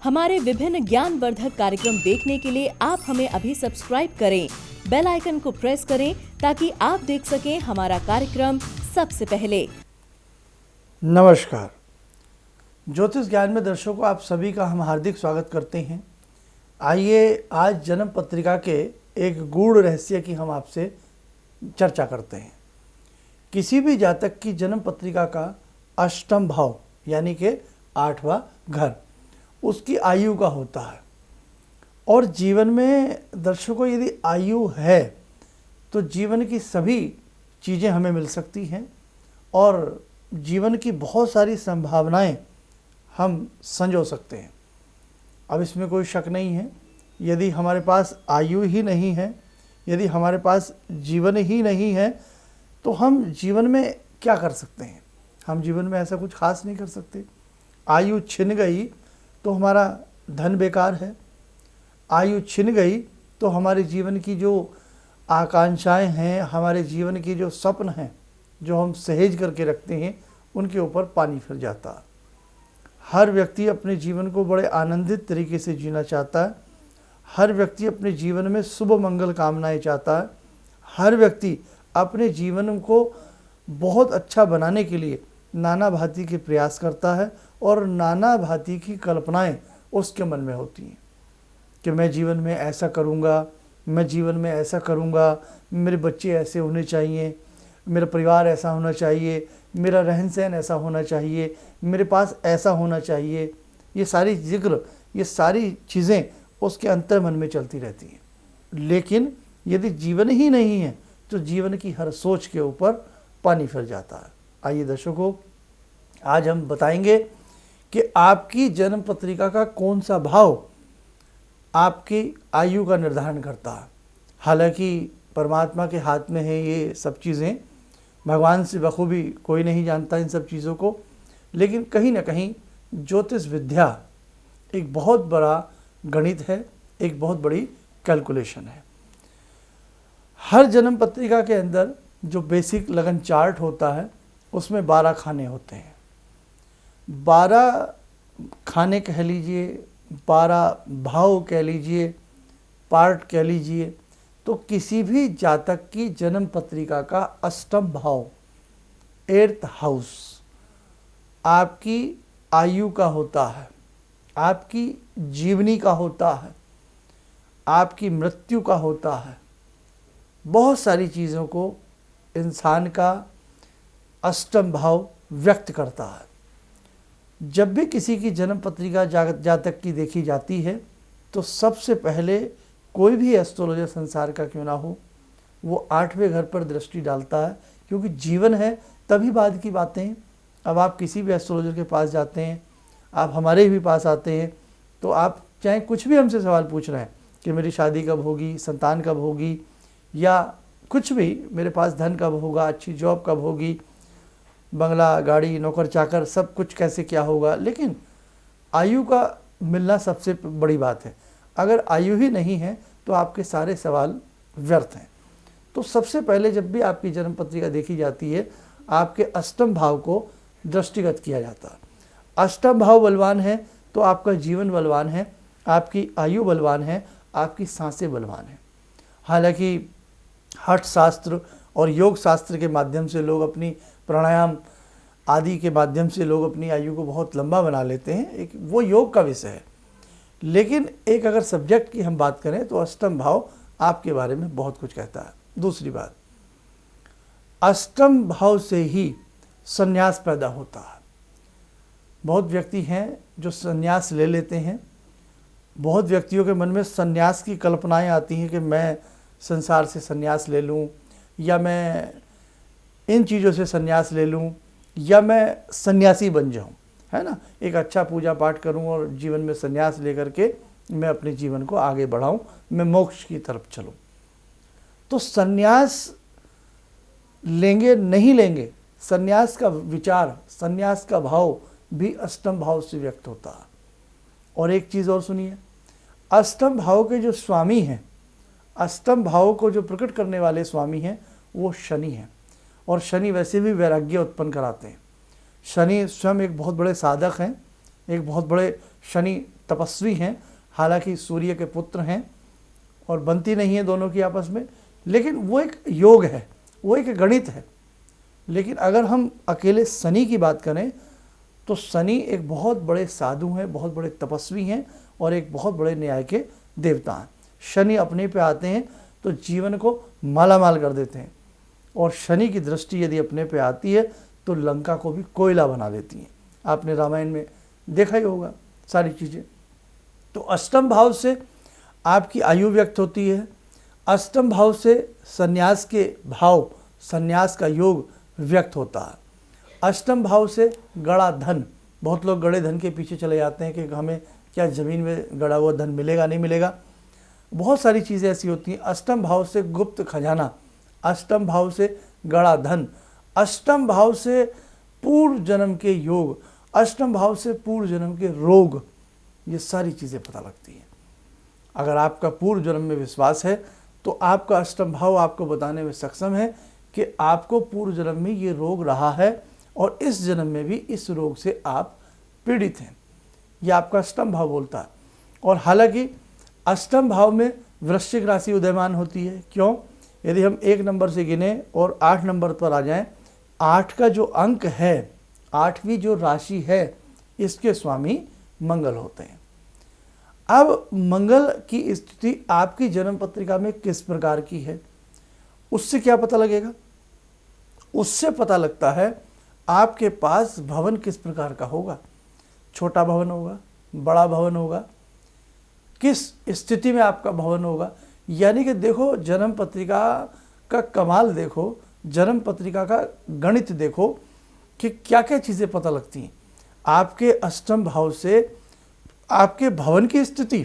हमारे विभिन्न ज्ञानवर्धक कार्यक्रम देखने के लिए आप हमें अभी सब्सक्राइब करें, बेल आइकन को प्रेस करें ताकि आप देख सकें हमारा कार्यक्रम सबसे पहले। नमस्कार, ज्योतिष ज्ञान में दर्शकों आप सभी का हम हार्दिक स्वागत करते हैं। आइए आज जन्म पत्रिका के एक गूढ़ रहस्य की हम आपसे चर्चा करते हैं। किसी भी जातक की जन्म पत्रिका का अष्टम भाव यानी कि 8वां घर उसकी आयु का होता है। और जीवन में दर्शकों यदि आयु है तो जीवन की सभी चीज़ें हमें मिल सकती हैं और जीवन की बहुत सारी संभावनाएं हम संजो सकते हैं। अब इसमें कोई शक नहीं है, यदि हमारे पास आयु ही नहीं है, यदि हमारे पास जीवन ही नहीं है तो हम जीवन में क्या कर सकते हैं? हम जीवन में ऐसा कुछ खास नहीं कर सकते। आयु छिन गई तो हमारा धन बेकार है, आयु छिन गई तो हमारे जीवन की जो आकांक्षाएं हैं, हमारे जीवन की जो स्वप्न हैं, जो हम सहेज करके रखते हैं, उनके ऊपर पानी फिर जाता है। हर व्यक्ति अपने जीवन को बड़े आनंदित तरीके से जीना चाहता है। हर व्यक्ति अपने जीवन में शुभ मंगल कामनाएं चाहता है। हर व्यक्ति अपने जीवन को बहुत अच्छा बनाने के लिए नाना भांति के प्रयास करता है और नाना भांति की कल्पनाएं उसके मन में होती हैं कि मैं जीवन में ऐसा करूँगा, मैं जीवन में ऐसा करूँगा, मेरे बच्चे ऐसे होने चाहिए, मेरा परिवार ऐसा होना चाहिए, मेरा रहन सहन ऐसा होना चाहिए, मेरे पास ऐसा होना चाहिए। ये सारी जिक्र, ये सारी चीज़ें उसके अंतर मन में चलती रहती हैं। लेकिन यदि जीवन ही नहीं है तो जीवन की हर सोच के ऊपर पानी फिर जाता है। आइए दर्शकों, आज हम बताएंगे कि आपकी जन्म पत्रिका का कौन सा भाव आपकी आयु का निर्धारण करता है। हालांकि परमात्मा के हाथ में है ये सब चीज़ें, भगवान से बखूबी कोई नहीं जानता इन सब चीज़ों को, लेकिन कहीं ना कहीं ज्योतिष विद्या एक बहुत बड़ा गणित है, एक बहुत बड़ी कैलकुलेशन है। हर जन्म पत्रिका के अंदर जो बेसिक लगन चार्ट होता है उसमें 12 खाने होते हैं। 12 खाने कह लीजिए, 12 भाव कह लीजिए, पार्ट कह लीजिए, तो किसी भी जातक की जन्म पत्रिका का अष्टम भाव 8th हाउस आपकी आयु का होता है, आपकी जीवनी का होता है, आपकी मृत्यु का होता है। बहुत सारी चीज़ों को इंसान का अष्टम भाव व्यक्त करता है। जब भी किसी की जन्म पत्रिका जातक की देखी जाती है तो सबसे पहले कोई भी एस्ट्रोलॉजर संसार का क्यों ना हो, वो 8वें घर पर दृष्टि डालता है, क्योंकि जीवन है तभी बाद की बातें हैं। अब आप किसी भी एस्ट्रोलॉजर के पास जाते हैं, आप हमारे भी पास आते हैं, तो आप चाहे कुछ भी हमसे सवाल पूछ रहे हैं कि मेरी शादी कब होगी, संतान कब होगी, या कुछ भी, मेरे पास धन कब होगा, अच्छी जॉब कब होगी, बंगला, गाड़ी, नौकर चाकर, सब कुछ कैसे क्या होगा, लेकिन आयु का मिलना सबसे बड़ी बात है। अगर आयु ही नहीं है तो आपके सारे सवाल व्यर्थ हैं। तो सबसे पहले जब भी आपकी जन्म पत्रिका देखी जाती है, आपके अष्टम भाव को दृष्टिगत किया जाता है। अष्टम भाव बलवान है तो आपका जीवन बलवान है, आपकी आयु बलवान है, आपकी सांसें बलवान है। हालांकि हठ शास्त्र और योग शास्त्र के माध्यम से लोग अपनी प्राणायाम आदि के माध्यम से लोग अपनी आयु को बहुत लंबा बना लेते हैं, एक वो योग का विषय है। लेकिन एक अगर सब्जेक्ट की हम बात करें तो अष्टम भाव आपके बारे में बहुत कुछ कहता है। दूसरी बात, अष्टम भाव से ही संन्यास पैदा होता है। बहुत व्यक्ति हैं जो संन्यास ले लेते हैं। बहुत व्यक्तियों के मन में संन्यास की कल्पनाएं आती हैं कि मैं संसार से संन्यास ले लूं, या मैं इन चीज़ों से संन्यास ले लूं, या मैं सन्यासी बन जाऊं, है ना, एक अच्छा पूजा पाठ करूं और जीवन में संन्यास लेकर के मैं अपने जीवन को आगे बढ़ाऊं, मैं मोक्ष की तरफ चलूं। तो संन्यास लेंगे नहीं लेंगे, संन्यास का विचार, संन्यास का भाव भी अष्टम भाव से व्यक्त होता है। और एक चीज़ और सुनिए, अष्टम भाव के जो स्वामी हैं, अष्टम भाव को जो प्रकट करने वाले स्वामी हैं वो शनि हैं। और शनि वैसे भी वैराग्य उत्पन्न कराते हैं। शनि स्वयं एक बहुत बड़े साधक हैं, एक बहुत बड़े शनि तपस्वी हैं, हालांकि सूर्य के पुत्र हैं और बनती नहीं है दोनों की आपस में, लेकिन वो एक योग है, वो एक गणित है। लेकिन अगर हम अकेले शनि की बात करें तो शनि एक बहुत बड़े साधु हैं, बहुत बड़े तपस्वी हैं और एक बहुत बड़े न्याय के देवता हैं। शनि अपने पे आते हैं तो जीवन को मालामाल कर देते हैं, और शनि की दृष्टि यदि अपने पे आती है तो लंका को भी कोयला बना देती हैं। आपने रामायण में देखा ही होगा सारी चीज़ें। तो अष्टम भाव से आपकी आयु व्यक्त होती है, अष्टम भाव से संन्यास के भाव, संन्यास का योग व्यक्त होता है। अष्टम भाव से गड़ा धन, बहुत लोग गड़े धन के पीछे चले जाते हैं कि हमें क्या ज़मीन में गड़ा हुआ धन मिलेगा नहीं मिलेगा, बहुत सारी चीज़ें ऐसी होती हैं। अष्टम भाव से गुप्त खजाना, अष्टम भाव से गड़ा धन, अष्टम भाव से पूर्व जन्म के योग, अष्टम भाव से पूर्व जन्म के रोग, ये सारी चीज़ें पता लगती हैं। अगर आपका पूर्व जन्म में विश्वास है तो आपका अष्टम भाव आपको बताने में सक्षम है कि आपको पूर्व जन्म में ये रोग रहा है और इस जन्म में भी इस रोग से आप पीड़ित हैं, ये आपका अष्टम भाव बोलता है। और हालांकि अष्टम भाव में वृश्चिक राशि उदयमान होती है। क्यों? यदि हम 1 नंबर से गिने और 8 नंबर पर आ जाएं, 8 का जो अंक है, 8वीं जो राशि है, इसके स्वामी मंगल होते हैं। अब मंगल की स्थिति आपकी जन्म पत्रिका में किस प्रकार की है, उससे क्या पता लगेगा? उससे पता लगता है आपके पास भवन किस प्रकार का होगा, छोटा भवन होगा, बड़ा भवन होगा, किस स्थिति में आपका भवन होगा। यानी कि देखो, जन्म पत्रिका का कमाल देखो, जन्म पत्रिका का गणित देखो कि क्या क्या चीज़ें पता लगती हैं। आपके अष्टम भाव से आपके भवन की स्थिति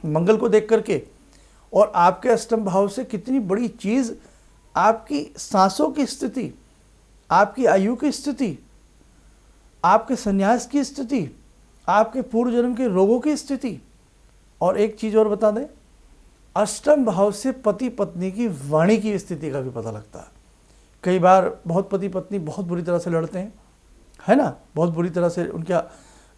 मंगल को देख करके, और आपके अष्टम भाव से कितनी बड़ी चीज़, आपकी सांसों की स्थिति, आपकी आयु की स्थिति, आपके संन्यास की स्थिति, आपके पूर्व जन्म के रोगों की स्थिति। और एक चीज़ और बता दें, अष्टम भाव से पति पत्नी की वाणी की स्थिति का भी पता लगता है। कई बार बहुत पति पत्नी बहुत बुरी तरह से लड़ते हैं, है ना, बहुत बुरी तरह से उनका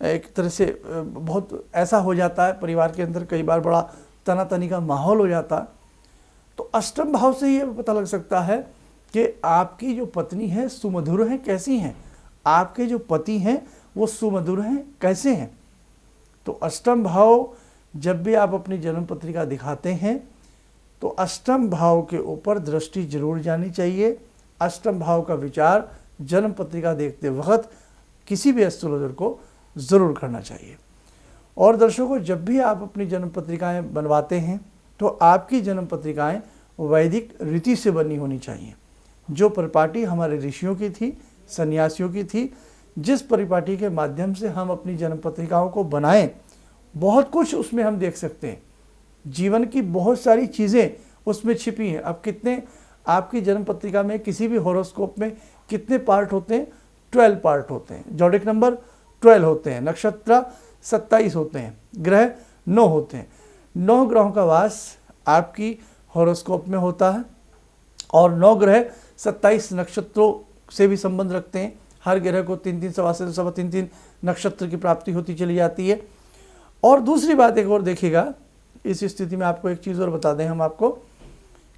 एक तरह से बहुत ऐसा हो जाता है परिवार के अंदर, कई बार बड़ा तनातनी का माहौल हो जाता है। तो अष्टम भाव से ये पता लग सकता है कि आपकी जो पत्नी है सुमधुर हैं, कैसी हैं, आपके जो पति हैं वो सुमधुर हैं, कैसे हैं। तो अष्टम भाव जब भी आप अपनी जन्म पत्रिका दिखाते हैं तो अष्टम भाव के ऊपर दृष्टि जरूर जानी चाहिए। अष्टम भाव का विचार जन्म पत्रिका देखते वक्त किसी भी एस्ट्रोलॉजर को ज़रूर करना चाहिए। और दर्शकों, जब भी आप अपनी जन्म पत्रिकाएँ बनवाते हैं तो आपकी जन्म पत्रिकाएँ वैदिक रीति से बनी होनी चाहिए। जो परिपाटी हमारे ऋषियों की थी, सन्यासियों की थी, जिस परिपाटी के माध्यम से हम अपनी जन्म पत्रिकाओं को बनाएं, बहुत कुछ उसमें हम देख सकते हैं। जीवन की बहुत सारी चीज़ें उसमें छिपी हैं। अब कितने आपकी जन्म पत्रिका में, किसी भी हॉरोस्कोप में कितने पार्ट होते हैं? 12 पार्ट होते हैं। जॉडिक नंबर 12 होते हैं, नक्षत्र 27 होते हैं, ग्रह 9 होते हैं। 9 ग्रहों का वास आपकी हॉरोस्कोप में होता है और 9 ग्रह 27 नक्षत्रों से भी संबंध रखते हैं। हर ग्रह को 3-3 सवा 3 नक्षत्र की प्राप्ति होती चली जाती है। और दूसरी बात एक और देखिएगा, इस स्थिति में आपको एक चीज़ और बता दें हम आपको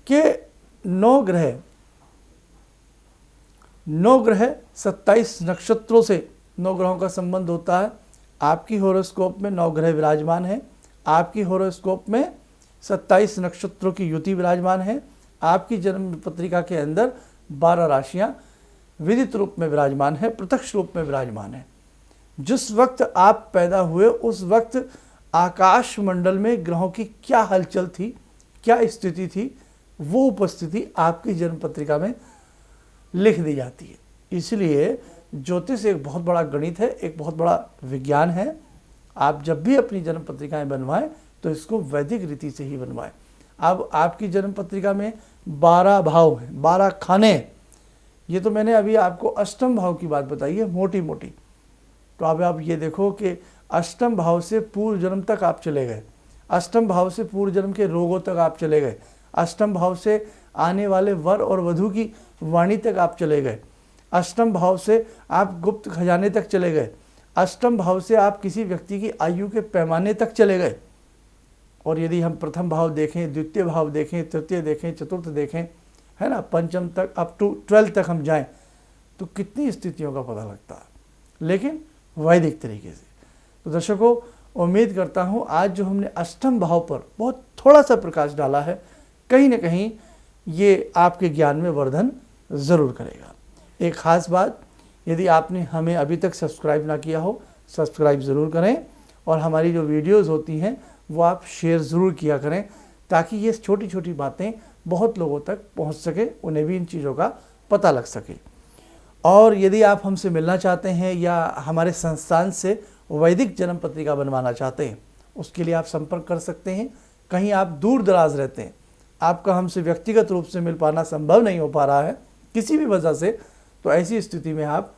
कि 9 ग्रह 27 नक्षत्रों से 9 ग्रहों का संबंध होता है। आपकी हॉरोस्कोप में 9 ग्रह विराजमान हैं, आपकी हॉरोस्कोप में 27 नक्षत्रों की युति विराजमान है, आपकी जन्म पत्रिका के अंदर 12 राशियां विदित रूप में विराजमान है, प्रत्यक्ष रूप में विराजमान है। जिस वक्त आप पैदा हुए उस वक्त आकाश मंडल में ग्रहों की क्या हलचल थी, क्या स्थिति थी, वो उपस्थिति आपकी जन्म पत्रिका में लिख दी जाती है। इसलिए ज्योतिष एक बहुत बड़ा गणित है, एक बहुत बड़ा विज्ञान है। आप जब भी अपनी जन्म पत्रिकाएं बनवाएं तो इसको वैदिक रीति से ही बनवाएं। अब आपकी जन्म पत्रिका में 12 भाव हैं, 12 खाने। ये तो मैंने अभी आपको अष्टम भाव की बात बताई है मोटी मोटी। तो अब आप ये देखो कि अष्टम भाव से पूर्व जन्म तक आप चले गए, अष्टम भाव से पूर्व जन्म के रोगों तक आप चले गए, अष्टम भाव से आने वाले वर और वधू की वाणी तक आप चले गए, अष्टम भाव से आप गुप्त खजाने तक चले गए, अष्टम भाव से आप किसी व्यक्ति की आयु के पैमाने तक चले गए, और यदि हम प्रथम भाव देखें, द्वितीय भाव देखें, तृतीय देखें, चतुर्थ देखें, है ना, पंचम तक अप टू 12 तक हम जाएं, तो कितनी स्थितियों का पता लगता है, लेकिन वैदिक तरीके से। तो दर्शकों, उम्मीद करता हूं आज जो हमने अष्टम भाव पर बहुत थोड़ा सा प्रकाश डाला है, कहीं ना कहीं ये आपके ज्ञान में वर्धन ज़रूर करेगा। एक ख़ास बात, यदि आपने हमें अभी तक सब्सक्राइब ना किया हो, सब्सक्राइब ज़रूर करें, और हमारी जो वीडियोज़ होती हैं वो आप शेयर ज़रूर किया करें, ताकि ये छोटी छोटी बातें बहुत लोगों तक पहुंच सके, उन्हें भी इन चीज़ों का पता लग सके। और यदि आप हमसे मिलना चाहते हैं या हमारे संस्थान से वैदिक जन्म पत्रिका बनवाना चाहते हैं, उसके लिए आप संपर्क कर सकते हैं। कहीं आप दूर दराज रहते हैं, आपका हमसे व्यक्तिगत रूप से मिल पाना संभव नहीं हो पा रहा है किसी भी वजह से, तो ऐसी स्थिति में आप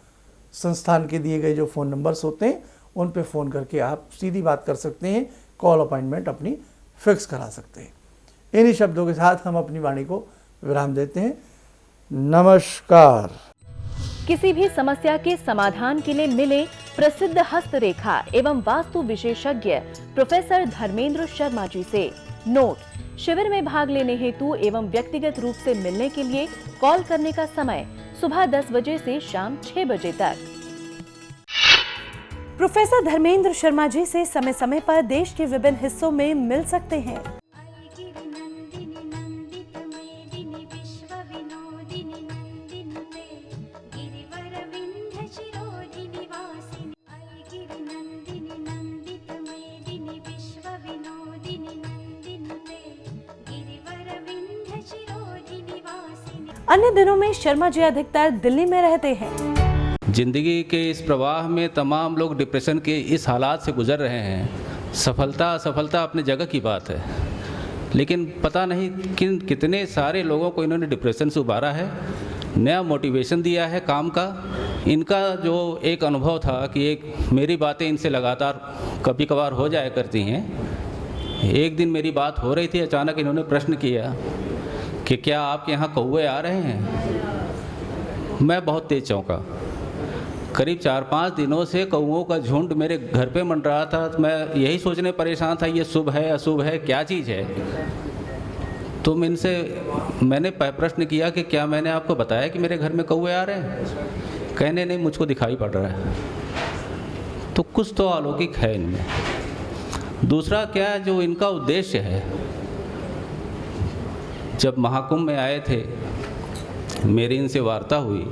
संस्थान के दिए गए जो फ़ोन नंबर्स होते हैं उन पे फ़ोन करके आप सीधी बात कर सकते हैं, कॉल अपॉइंटमेंट अपनी फिक्स करा सकते हैं। इन्हीं शब्दों के साथ हम अपनी वाणी को विराम देते हैं। नमस्कार। किसी भी समस्या के समाधान के लिए मिले प्रसिद्ध हस्तरेखा एवं वास्तु विशेषज्ञ प्रोफेसर धर्मेंद्र शर्मा जी से। नोट: शिविर में भाग लेने हेतु एवं व्यक्तिगत रूप से मिलने के लिए कॉल करने का समय सुबह 10 बजे से शाम 6 बजे तक। प्रोफेसर धर्मेंद्र शर्मा जी से समय समय पर देश के विभिन्न हिस्सों में मिल सकते हैं। अन्य दिनों में शर्मा जी अधिकतर दिल्ली में रहते हैं। जिंदगी के इस प्रवाह में तमाम लोग डिप्रेशन के इस हालात से गुजर रहे हैं। सफलता असफलता अपनी जगह की बात है, लेकिन पता नहीं कितने सारे लोगों को इन्होंने डिप्रेशन से उबारा है, नया मोटिवेशन दिया है काम का। इनका जो एक अनुभव था कि एक मेरी बातें इनसे लगातार कभी कभार हो जाया करती हैं। एक दिन मेरी बात हो रही थी, अचानक इन्होंने प्रश्न किया कि क्या आपके यहाँ कौवे आ रहे हैं। मैं बहुत तेज चौंका। करीब 4-5 दिनों से कौवों का झुंड मेरे घर पे मंड रहा था। तो मैं यही सोचने परेशान था, ये शुभ है अशुभ है, क्या चीज़ है। तो मैंने प्रश्न किया कि क्या मैंने आपको बताया कि मेरे घर में कौवे आ रहे हैं। कहने नहीं, मुझको दिखाई पड़ रहा है। तो कुछ तो अलौकिक है इनमें। दूसरा क्या, जो इनका उद्देश्य है, जब महाकुंभ में आए थे, मेरी इनसे वार्ता हुई,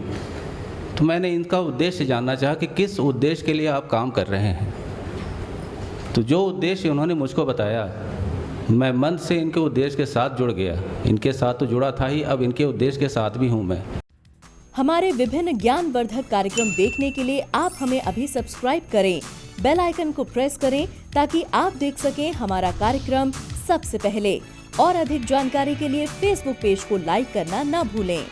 तो मैंने इनका उद्देश्य जानना चाहा कि किस उद्देश्य के लिए आप काम कर रहे हैं। तो जो उद्देश्य उन्होंने मुझको बताया, मैं मन से इनके उद्देश्य के साथ जुड़ गया। इनके साथ तो जुड़ा था ही, अब इनके उद्देश्य के साथ भी हूँ मैं। हमारे विभिन्न ज्ञानवर्धक कार्यक्रम देखने के लिए आप हमें अभी सब्सक्राइब करें, बेल आइकन को प्रेस करें, ताकि आप देख सकें हमारा कार्यक्रम सबसे पहले। और अधिक जानकारी के लिए फेसबुक पेज को लाइक करना ना भूलें।